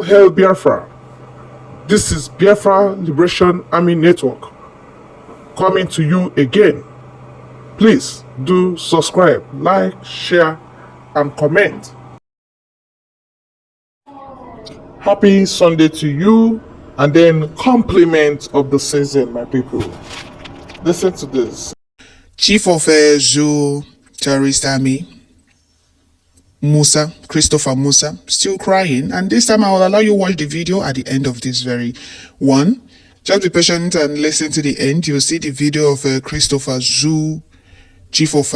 Hail Biafra! This is Biafra Liberation Army Network coming to you again. Please do subscribe, like, share, and comment. Happy Sunday to you, and then compliment of the season, my people. Listen to this. Chief of Zoo Terrorist Army, Christopher Musa, still crying. And this time I will allow you to watch the video at the end of this very one. Just be patient and listen to the end. You'll see the video of Christopher Zoo, Chief of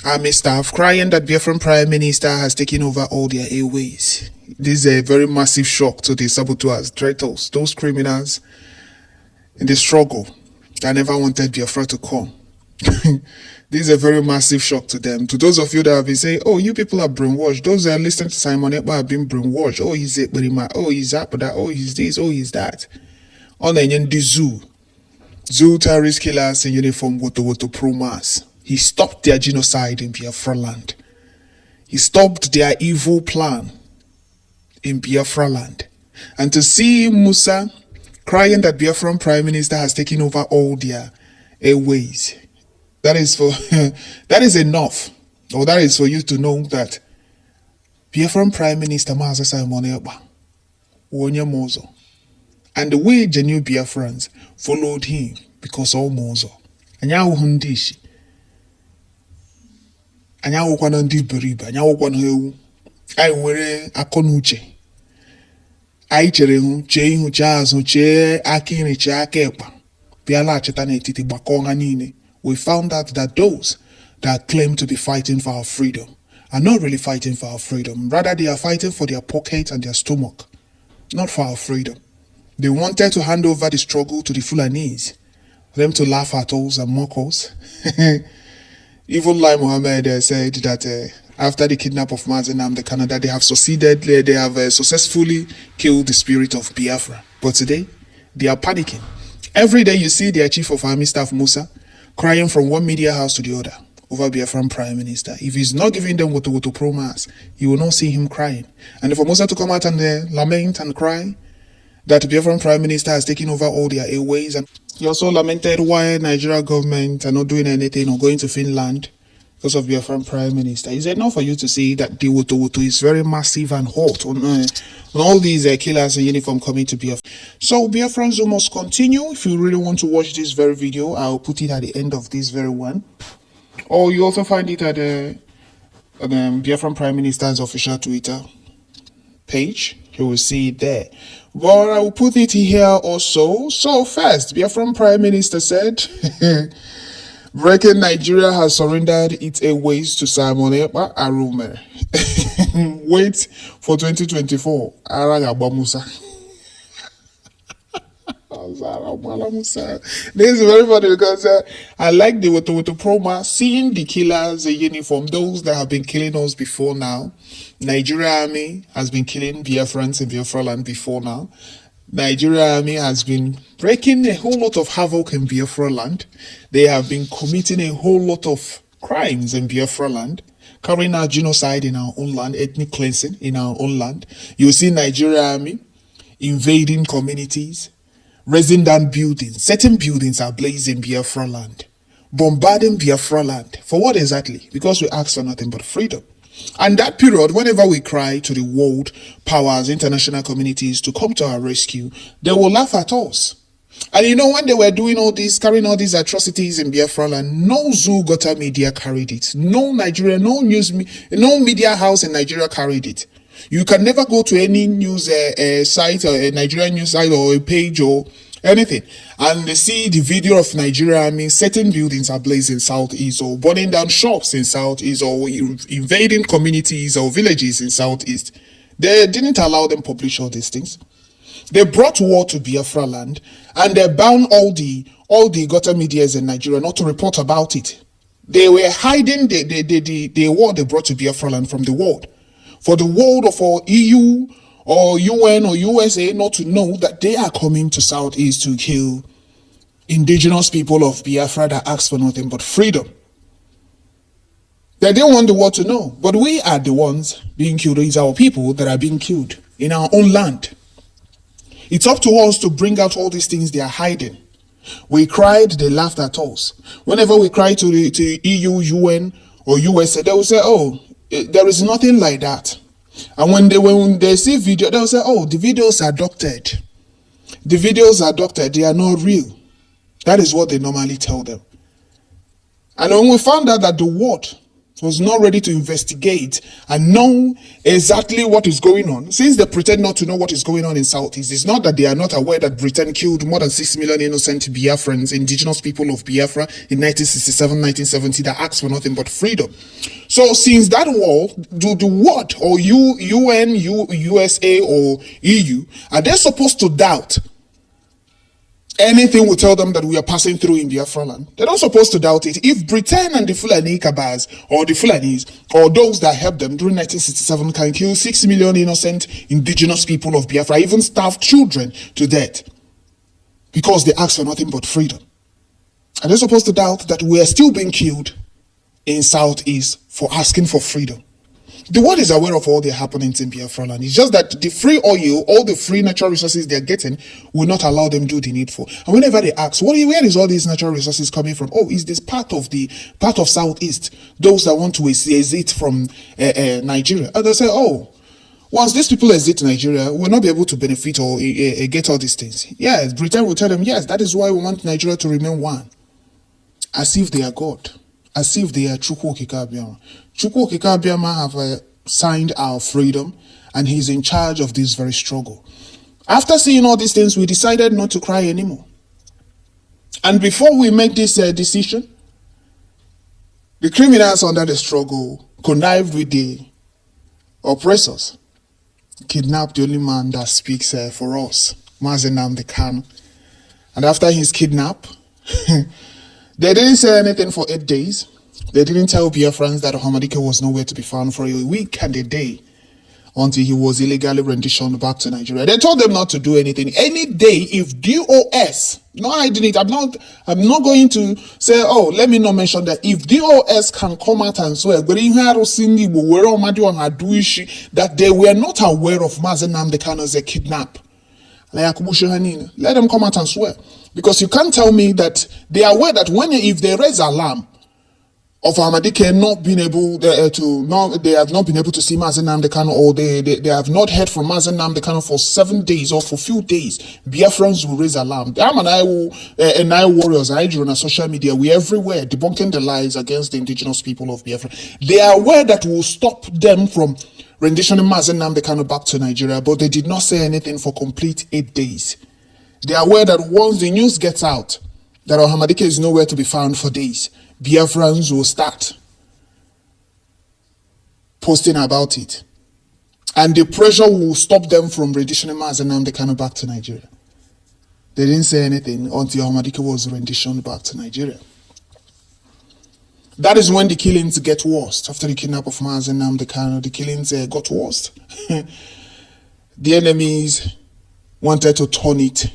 Army Staff, crying that Biafran Prime Minister has taken over all their airways. This is a very massive shock to the saboteurs, traitors, those criminals in the struggle that never wanted Biafra to come. This is a very massive shock to them. To those of you that have been saying, oh, you people are brainwashed. Those that are listening to Simon Ekpa have been brainwashed. Oh, he's it, oh, he's that, oh, he's this, oh, he's that. On the zoo terrorist killers in uniform Woto Pro Mass. He stopped their genocide in Biafra land. He stopped their evil plan in Biafra land. And to see Musa crying that Biafran Prime Minister has taken over all their airways, that is for that is enough, or that is for you to know that Biafran Prime Minister Master Simon Ekpa Wonya Mozo, and the way genuine Biafrans followed him because all Mozo. Anyawo hundishi, anyawo kwana ndi beriba, anyawo kwana hewu. Ai nwere akonuche. Ai chere hu, che ihu, che azu, che akiri, che akekpa. Biala cheta n'etiti bakonga nine. We found out that those that claim to be fighting for our freedom are not really fighting for our freedom. Rather, they are fighting for their pocket and their stomach, not for our freedom. They wanted to hand over the struggle to the Fulanese, for them to laugh at us and mock us. Even Lai Mohammed said that after the kidnap of Mazi Nnamdi Kanu, they have succeeded, they have successfully killed the spirit of Biafra. But today, they are panicking. Every day you see their Chief of Army Staff, Musa, crying from one media house to the other over Biafran Prime Minister. If he's not giving them Woto Pro Mass, you will not see him crying. And for Musa to come out and lament and cry that Biafran Prime Minister has taken over all their airways, and he also lamented why Nigeria government are not doing anything or going to Finland because of Biafran Prime Minister. It's enough for you to see that the Woto is very massive and hot on all these killers in uniform coming to Biafra. So Biafrans must continue. If you really want to watch this very video, I'll put it at the end of this very one. Or you also find it at Biafran Prime Minister's official Twitter page. You will see it there. But I will put it here also. So first, Biafran Prime Minister said, Breaking Nigeria has surrendered its airways to Simon Ekpa Arume. Wait for 2024. Aragaba Musa. This is very funny because I like the Woto promo, seeing the killers in uniform, those that have been killing us before now. Nigeria Army has been killing Biafrans in Biafra land before now. Nigeria Army has been breaking a whole lot of havoc in Biafra land. They have been committing a whole lot of crimes in Biafra land, carrying out genocide in our own land, ethnic cleansing in our own land. You see Nigeria Army invading communities, raising down buildings. Certain buildings are blazing in Biafra land, bombarding Biafra land. For what exactly? Because we ask for nothing but freedom. And that period, whenever we cry to the world powers, international communities to come to our rescue, they will laugh at us. And you know, when they were doing all this, carrying all these atrocities in Biafra land, no Zoo Gota media carried it. No Nigeria, no media house in Nigeria carried it. You can never go to any news site or a Nigerian news site or a page or anything and they see the video of Nigeria. I mean, certain buildings are blazing in Southeast, or burning down shops in Southeast, or invading communities or villages in Southeast. They didn't allow them publish all these things. They brought war to Biafra land, and they bound all the gutter medias in Nigeria not to report about it. They were hiding the war they brought to Biafra land from the world, for the world of our EU or UN or USA not to know that they are coming to Southeast to kill indigenous people of Biafra that ask for nothing but freedom. They didn't want the world to know, but we are the ones being killed. It's our people that are being killed in our own land. It's up to us to bring out all these things they are hiding. We cried, they laughed at us. Whenever we cry to the EU, UN, or USA, they will say, oh, there is nothing like that. And when they see video, they will say, oh, the videos are doctored. The videos are doctored, they are not real. That is what they normally tell them. And when we found out that the world was not ready to investigate and know exactly what is going on, since they pretend not to know what is going on in Southeast, it's not that they are not aware that Britain killed more than 6 million innocent Biafrans, indigenous people of Biafra in 1967, 1970, that asked for nothing but freedom. So since that war, the world, or UN, USA, or EU, are they supposed to doubt anything will tell them that we are passing through in Biafra land? They're not supposed to doubt it. If Britain and the Fulani Kabas, or the Fulanis, or those that helped them during 1967 can kill 6 million innocent indigenous people of Biafra, even starve children to death, because they asked for nothing but freedom, are they supposed to doubt that we are still being killed in Southeast for asking for freedom? The world is aware of all the happenings in Biafra land. It's just that the free oil, all the free natural resources they're getting, will not allow them do the needful. And whenever they ask, where is all these natural resources coming from? Oh, is this part of Southeast? Those that want to exit from Nigeria. And they say, oh, once these people exit Nigeria, we'll not be able to benefit or get all these things. Yes, Britain will tell them, yes, that is why we want Nigeria to remain one. As if they are God. As if they are Chukwu Okike Abiama. Chukwu Okike Abiama have signed our freedom, and he's in charge of this very struggle. After seeing all these things, we decided not to cry anymore. And before we make this decision, the criminals under the struggle connived with the oppressors, kidnapped the only man that speaks for us, Mazi Nnamdi Kanu. And after his kidnap, they didn't say anything for 8 days. They didn't tell Biafrans that Ohamadike was nowhere to be found for a week and a day until he was illegally renditioned back to Nigeria. They told them not to do anything. Any day, if DOS, no, I didn't. I'm not going to say, oh, let me not mention that. If DOS can come out and swear that they were not aware of Mazi Nnamdi Kanu's kidnap, let them come out and swear. Because you can't tell me that they are aware that if they raise alarm of Ahmadike not being able they have not been able to see Mazi Nnamdi Kanu, or they have not heard from Mazi Nnamdi Kanu for 7 days or for few days, Biafrans will raise alarm. And I warriors, I on social media, we everywhere debunking the lies against the indigenous people of Biafra. They are aware that will stop them from renditioning Mazi Nnamdi Kanu back to Nigeria, but they did not say anything for complete 8 days. They are aware that once the news gets out that Ohamadike is nowhere to be found for days, Biafrans will start posting about it. And the pressure will stop them from renditioning Mazi Nnamdi Kanu back to Nigeria. They didn't say anything until Ohamadike was renditioned back to Nigeria. That is when the killings get worse. After the kidnap of Mazi Nnamdi Kanu, the killings got worse. The enemies wanted to turn it,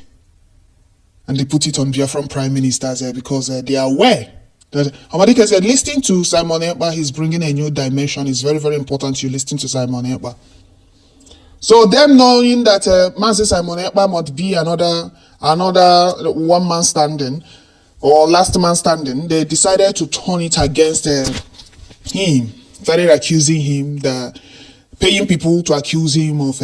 and they put it on Biafran prime ministers because they are aware that Ohamadike said, listening to Simon Ekpa, he's bringing a new dimension. It's very, very important you listen to Simon Ekpa. So them knowing that Mazi Simon Ekpa must be another one man standing or last man standing, they decided to turn it against him. Started accusing him, paying people to accuse him of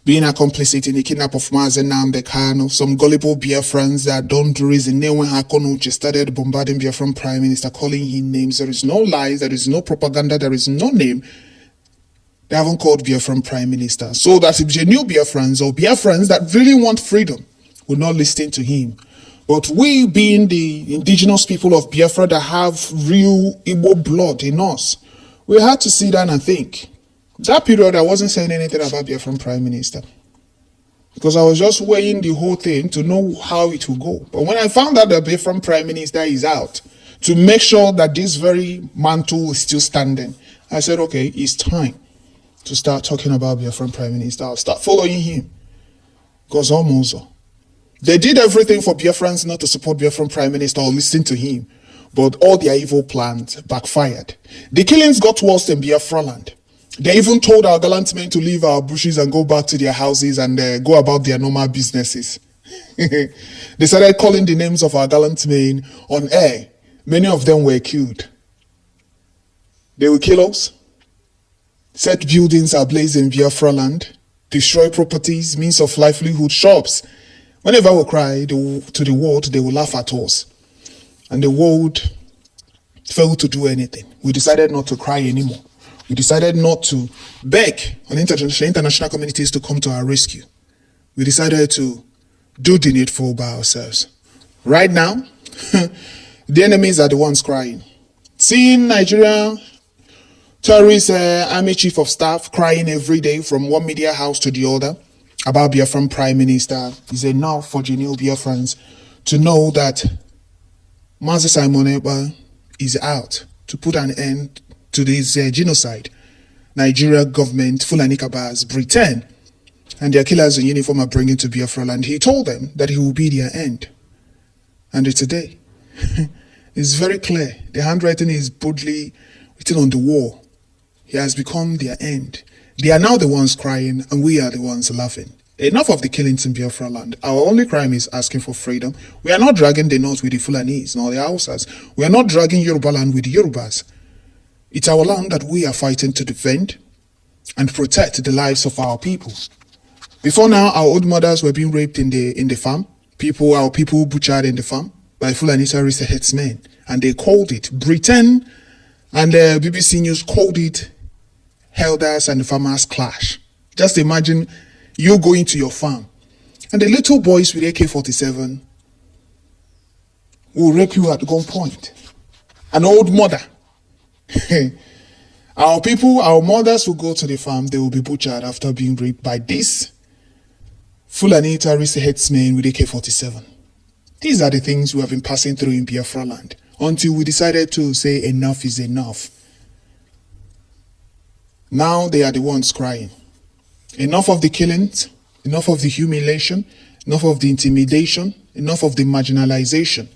being a complicit in the kidnap of Mazi Nnamdi Kanu. Some gullible Biafrans that don't reason when Hakonuche started bombarding Biafran prime minister, calling him names. There is no lies, there is no propaganda, there is no name. They haven't called Biafran prime minister. So that if they knew Biafrans or Biafrans that really want freedom would not listen to him. But we, being the indigenous people of Biafra that have real Igbo blood in us, we had to sit down and think. That period, I wasn't saying anything about Biafran prime minister, because I was just weighing the whole thing to know how it will go. But when I found out that Biafran prime minister is out, to make sure that this very mantle is still standing, I said, okay, it's time to start talking about Biafran prime minister. I'll start following him. Because almost they did everything for Biafrans not to support Biafran prime minister or listen to him, but all their evil plans backfired. The killings got worse in Biafra land. They even told our gallant men to leave our bushes and go back to their houses and go about their normal businesses. They started calling the names of our gallant men on air. Many of them were killed. They will kill us, set buildings ablaze in Biafra land, destroy properties, means of livelihood, shops. Whenever we cry to the world, they will laugh at us. And the world failed to do anything. We decided not to cry anymore. We decided not to beg on international communities to come to our rescue. We decided to do the needful by ourselves. Right now, the enemies are the ones crying. Seeing Nigeria terrorist army chief of staff crying every day from one media house to the other about Biafran Prime Minister is enough for genuine Biafrans to know that Mazi Simon Ekpa is out to put an end to this genocide. Nigeria government, Fulani Kabas, Britain, and their killers in uniform are bringing to Biafra land. He told them that he will be their end. And today, it's very clear. The handwriting is boldly written on the wall. He has become their end. They are now the ones crying, and we are the ones laughing. Enough of the killings in Biafra land. Our only crime is asking for freedom. We are not dragging the North with the Fulanis, nor the Hausas. We are not dragging Yoruba land with the Yorubas. It's our land that we are fighting to defend and protect the lives of our people. Before now, our old mothers were being raped in the farm. Our people butchered in the farm by Fulani terrorist headsmen. And they called it, Britain and the BBC News called it Elders and the Farmers Clash. Just imagine you going to your farm and the little boys with AK-47 will rape you at gunpoint. An old mother. Our people, our mothers will go to the farm, they will be butchered after being raped by this Fulani terrorist headsmen with AK-47. These are the things we have been passing through in Biafra land until we decided to say enough is enough. Now they are the ones crying. Enough of the killings, enough of the humiliation, enough of the intimidation, enough of the marginalization.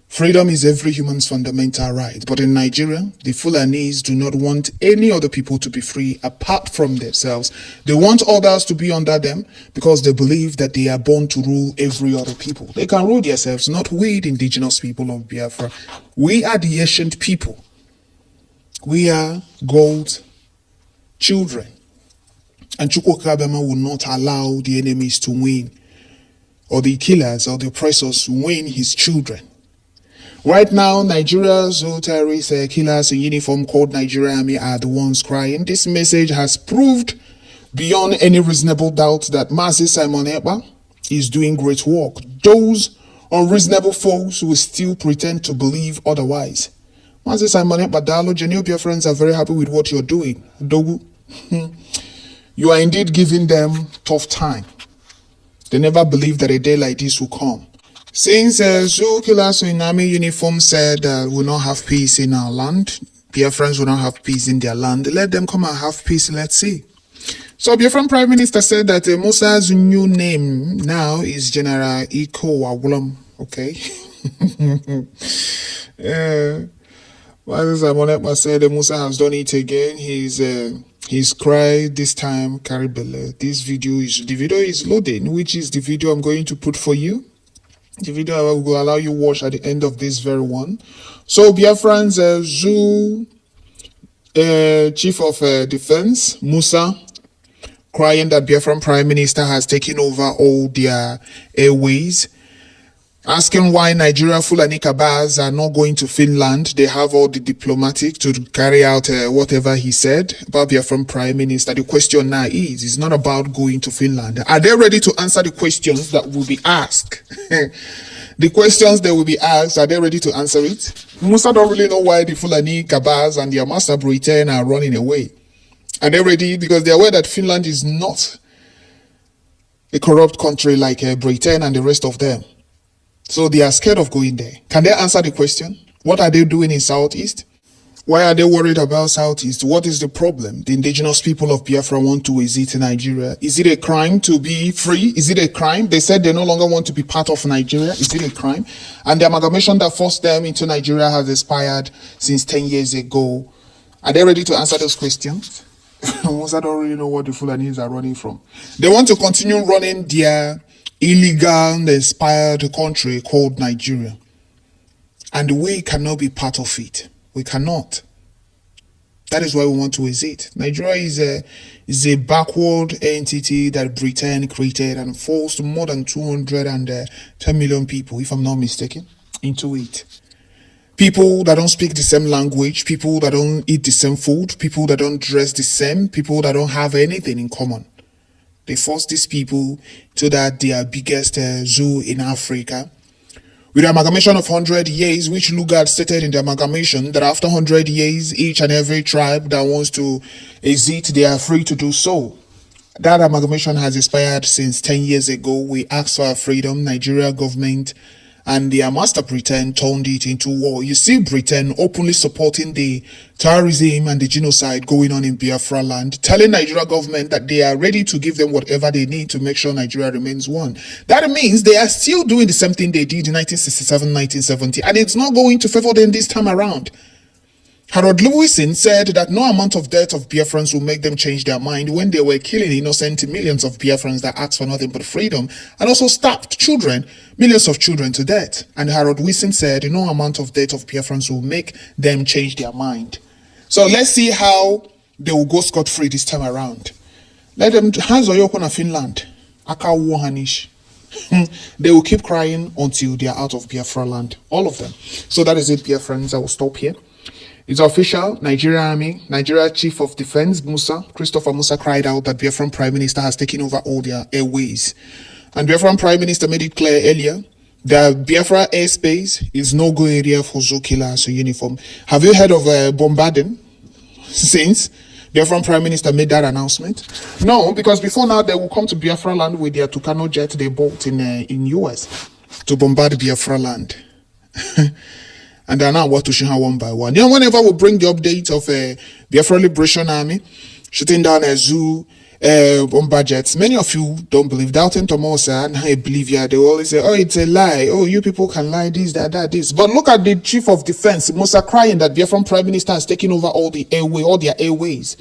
Freedom is every human's fundamental right. But in Nigeria, the Fulanis do not want any other people to be free apart from themselves. They want others to be under them because they believe that they are born to rule every other people. They can rule themselves, not we, the indigenous people of Biafra. We are the ancient people. We are God's children. And Chukwukabema will not allow the enemies to win, or the killers or the oppressors to win his children. Right now, Nigeria's terrorist killers in uniform called Nigeria Army are the ones crying. This message has proved beyond any reasonable doubt that Mazi Simon Ekpa is doing great work. Those unreasonable folks will still pretend to believe otherwise. Mazi Simon Ekpa, Dalo, Genobia friends are very happy with what you're doing. Dogu, you are indeed giving them tough time. They never believed that a day like this will come. Since Zoo killers in army uniform said we'll not have peace in our land, Biafrans will not have peace in their land, let them come and have peace, let's see. So Biafran Prime Minister said that Musa's new name now is General Iko Wagulam, okay? As Simon said, Musa has done it again. He's cried this time, Caribele. The video is loading, which is the video I'm going to put for you. The video will allow you watch at the end of this very one. So Biafran's Zoo Chief of Defense, Musa, crying that Biafran Prime Minister has taken over all their airways, asking why Nigeria Fulani Kabas are not going to Finland. They have all the diplomatic to carry out whatever he said about Biafran Prime Minister. The question now is, it's not about going to Finland. Are they ready to answer the questions that will be asked? The questions that will be asked, are they ready to answer it? Musa don't really know why the Fulani Kabas and their master Britain are running away. Are they ready? Because they are aware that Finland is not a corrupt country like Britain and the rest of them. So they are scared of going there. Can they answer the question? What are they doing in Southeast? Why are they worried about Southeast? What is the problem? The indigenous people of Biafra want to visit Nigeria. Is it a crime to be free? Is it a crime? They said they no longer want to be part of Nigeria. Is it a crime? And the amalgamation that forced them into Nigeria has expired since 10 years ago. Are they ready to answer those questions? Musa don't really know what the Fulanis are running from. They want to continue running their illegal and inspired country called Nigeria. And we cannot be part of it. We cannot. That is why we want to exit. Nigeria is a backward entity that Britain created and forced more than 210 million people, if I'm not mistaken, into it. People that don't speak the same language, people that don't eat the same food, people that don't dress the same, people that don't have anything in common. They forced these people to that their biggest zoo in Africa. With the amalgamation of 100 years, which Lugard stated in the amalgamation that after 100 years, each and every tribe that wants to exit, they are free to do so. That amalgamation has expired since 10 years ago. We asked for our freedom. Nigeria government and their master Britain turned it into war. You see Britain openly supporting the terrorism and the genocide going on in Biafra land, telling Nigeria government that they are ready to give them whatever they need to make sure Nigeria remains one. That means they are still doing the same thing they did in 1967, 1970, and it's not going to favor them this time around. Harold Lewison said that no amount of death of Biafrans will make them change their mind when they were killing innocent millions of Biafrans that asked for nothing but freedom and also stabbed children, millions of children to death. And Harold Wilson said no amount of death of Biafrans will make them change their mind. So let's see how they will go scot-free this time around. Let them hands on Yoko Finland. Aka Wohanish. They will keep crying until they are out of Biafra land. All of them. So that is it, Biafrans. I will stop here. It's official. Nigeria Army, Nigeria Chief of Defense, Christopher Musa cried out that Biafran Prime Minister has taken over all their airways. And Biafran Prime Minister made it clear earlier that Biafra airspace is no-go area for zoo killers or uniform. Have you heard of bombarding since Biafran Prime Minister made that announcement? No, because before now they will come to Biafra land with their Tucano jet they bought in US to bombard Biafra land. And they're now watching her one by one. You know, whenever we bring the update of Biafra Liberation Army shooting down a zoo bomber jets, many of you don't believe. Doubting Tomosa and I believe yeah, they always say, oh, it's a lie. Oh, you people can lie, this, that, this. But look at the Chief of Defense, Musa, crying that Biafran Prime Minister has taken over all the airway, all their airways.